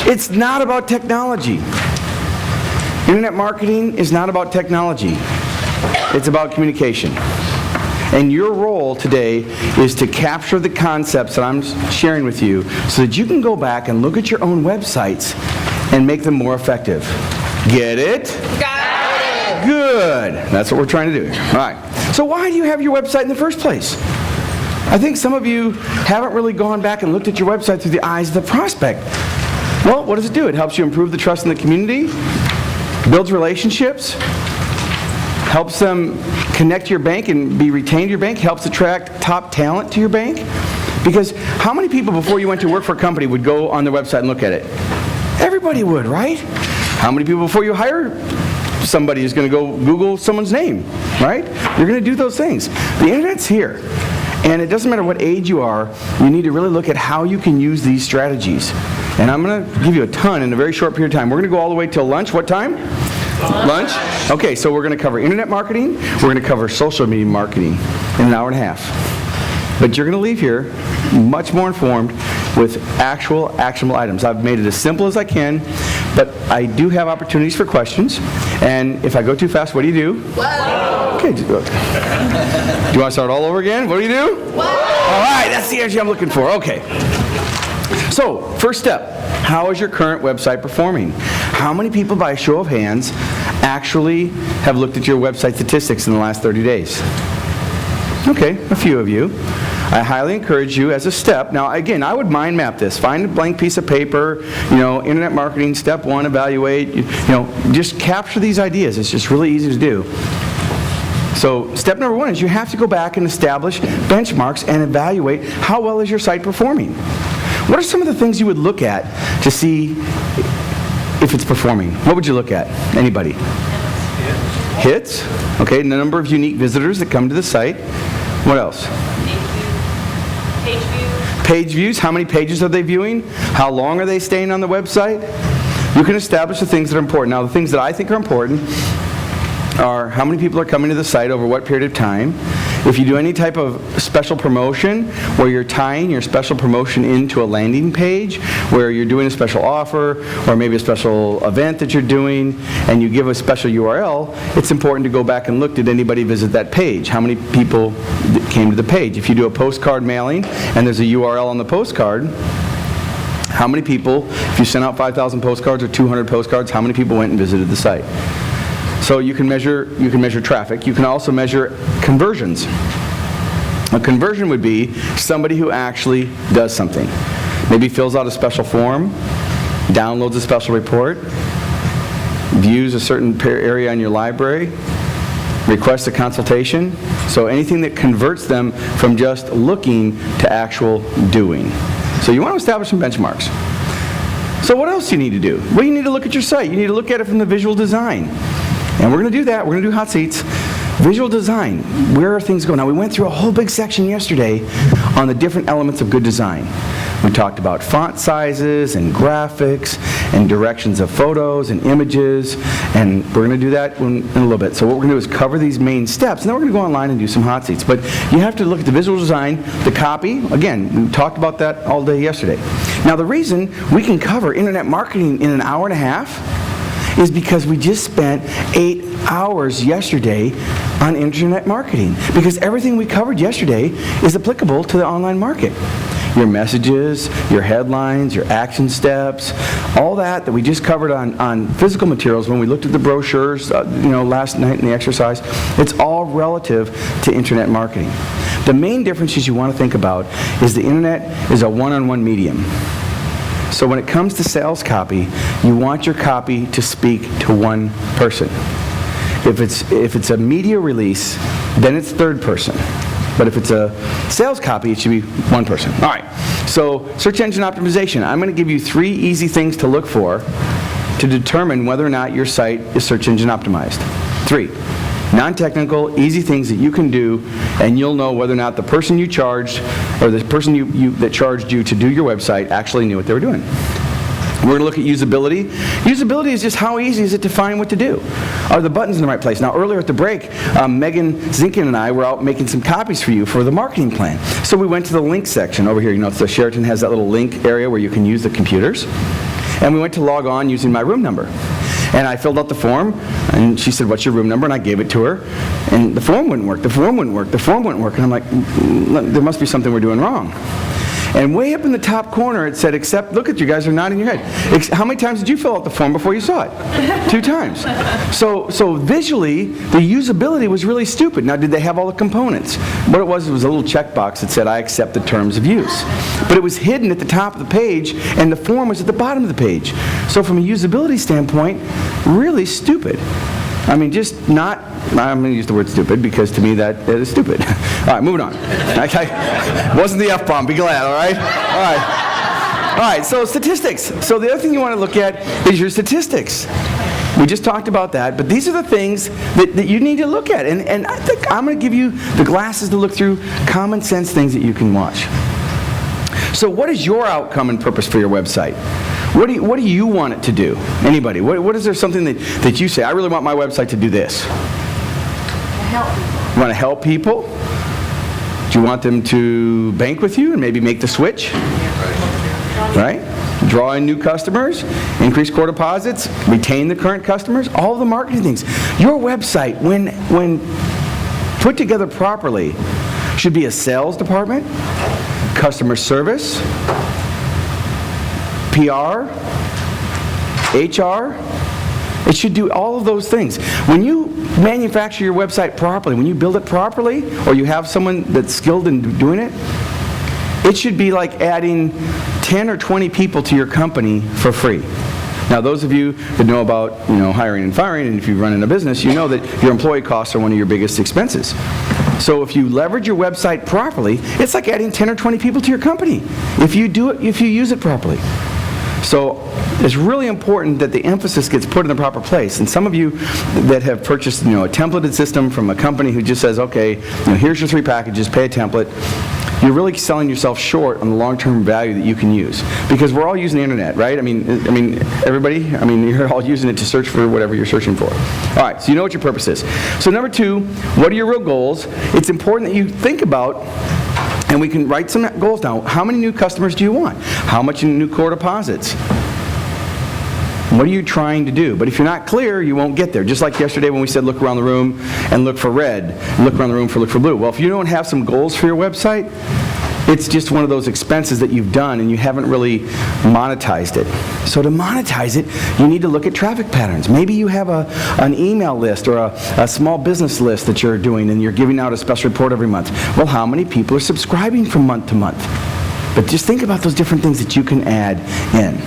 It's not about technology. Internet marketing is not about technology. It's about communication. And your role today is to capture the concepts that I'm sharing with you so that you can go back and look at your own websites and make them more effective. Get it? Got it! Good. That's what we're trying to do here. All right. So why do you have your website in the first place? I think some of you haven't really gone back and looked at your website through the eyes of the prospect. Well, what does it do? It helps you improve the trust in the community, builds relationships, helps them connect to your bank and be retained to your bank, helps attract top talent to your bank. Because how many people before you went to work for a company would go on their website and look at it? Everybody would, right? How many people before you hire somebody is going to go Google someone's name, right? You're going to do those things. The internet's here. And it doesn't matter what age you are, you need to really look at how you can use these strategies. And I'm going to give you a ton in a very short period of time. We're going to go all the way till lunch. What time? Lunch? Okay, so we're going to cover internet marketing. We're going to cover social media marketing in an hour and a half. But you're going to leave here much more informed with actual actionable items. I've made it as simple as I can, but I do have opportunities for questions. And if I go too fast, what do you do? Whoa. Okay. Do you want to start all over again? What do you do? Whoa. All right, that's the energy I'm looking for. Okay. So, first step, how is your current website performing? How many people, by a show of hands, actually have looked at your website statistics in the last 30 days? Okay, a few of you. I highly encourage you as a step. Now, again, I would mind map this. Find a blank piece of paper, internet marketing, step one, evaluate, just capture these ideas. It's just really easy to do. So step number one is you have to go back and establish benchmarks and evaluate how well is your site performing. What are some of the things you would look at to see if it's performing? What would you look at? Anybody? Hits. Okay, and the number of unique visitors that come to the site. What else? Page views. Page views. How many pages are they viewing? How long are they staying on the website? You can establish the things that are important. Now, the things that I think are important are how many people are coming to the site over what period of time. If you do any type of special promotion where you're tying your special promotion into a landing page, where you're doing a special offer or maybe a special event that you're doing, and you give a special URL, it's important to go back and look, did anybody visit that page? How many people came to the page? If you do a postcard mailing and there's a URL on the postcard, how many people, if you sent out 5,000 postcards or 200 postcards, how many people went and visited the site? So you can measure traffic. You can also measure conversions. A conversion would be somebody who actually does something. Maybe fills out a special form, downloads a special report, views a certain area in your library, requests a consultation. So anything that converts them from just looking to actual doing. So you want to establish some benchmarks. So what else do you need to do? Well, you need to look at your site. You need to look at it from the visual design. And we're going to do that. We're going to do hot seats. Visual design. Where are things going? Now, we went through a whole big section yesterday on the different elements of good design. We talked about font sizes and graphics and directions of photos and images, and we're going to do that in a little bit. So what we're going to do is cover these main steps, and then we're going to go online and do some hot seats. But you have to look at the visual design, the copy. Again, we talked about that all day yesterday. Now, the reason we can cover internet marketing in an hour and a half is because we just spent 8 hours yesterday on internet marketing. Because everything we covered yesterday is applicable to the online market. Your messages, your headlines, your action steps, all that we just covered on physical materials when we looked at the brochures, last night in the exercise, it's all relative to internet marketing. The main differences you want to think about is the internet is a one-on-one medium. So when it comes to sales copy, you want your copy to speak to one person. If it's a media release, then it's third person. But if it's a sales copy, it should be one person. All right, so search engine optimization. I'm going to give you 3 easy things to look for to determine whether or not your site is search engine optimized. 3 non-technical, easy things that you can do, and you'll know whether or not the person you charged or the person that charged you to do your website actually knew what they were doing. We're going to look at usability. Usability is just how easy is it to find what to do. Are the buttons in the right place? Now, earlier at the break, Megan Zinkin and I were out making some copies for you for the marketing plan. So we went to the link section over here. The Sheraton has that little link area where you can use the computers. and we went to log on using my room number. And I filled out the form, and she said, what's your room number? And I gave it to her, and the form wouldn't work, the form wouldn't work, the form wouldn't work. And I'm like, there must be something we're doing wrong. And way up in the top corner, it said, accept, look at you guys are nodding your head. How many times did you fill out the form before you saw it? 2 times. So visually, the usability was really stupid. Now, did they have all the components? What it was a little checkbox that said, I accept the terms of use. But it was hidden at the top of the page, and the form was at the bottom of the page. So from a usability standpoint, really stupid. I mean, just not, I'm going to use the word stupid because to me that is stupid. All right, moving on. Okay. Wasn't the F-bomb, be glad, all right? All right. All right, so statistics. So the other thing you want to look at is your statistics. We just talked about that, but these are the things that you need to look at. And I think I'm going to give you the glasses to look through common sense things that you can watch. So what is your outcome and purpose for your website? What do you want it to do? Anybody? What is there something that you say, I really want my website to do this? Help people. You want to help people? Do you want them to bank with you and maybe make the switch? Right? Draw in new customers, increase core deposits, retain the current customers, all the marketing things. Your website, when put together properly, should be a sales department, customer service, PR, HR. It should do all of those things. When you manufacture your website properly, when you build it properly, or you have someone that's skilled in doing it, it should be like adding 10 or 20 people to your company for free. Now, those of you that know about hiring and firing, and if you run in a business, you know that your employee costs are one of your biggest expenses. So if you leverage your website properly, it's like adding 10 or 20 people to your company if you use it properly. So it's really important that the emphasis gets put in the proper place. And some of you that have purchased a templated system from a company who just says, okay, here's your 3 packages, pay a template, you're really selling yourself short on the long-term value that you can use. Because we're all using the internet, right? I mean, everybody, you're all using it to search for whatever you're searching for. All right, so you know what your purpose is. So number 2, what are your real goals? It's important that you think about, and we can write some goals down. How many new customers do you want? How much in new core deposits? What are you trying to do? But if you're not clear, you won't get there. Just like yesterday when we said look around the room and look for red, look around the room for look for blue. Well, if you don't have some goals for your website, it's just one of those expenses that you've done and you haven't really monetized it. So to monetize it, you need to look at traffic patterns. Maybe you have an email list or a small business list that you're doing and you're giving out a special report every month. Well, how many people are subscribing from month to month? But just think about those different things that you can add in.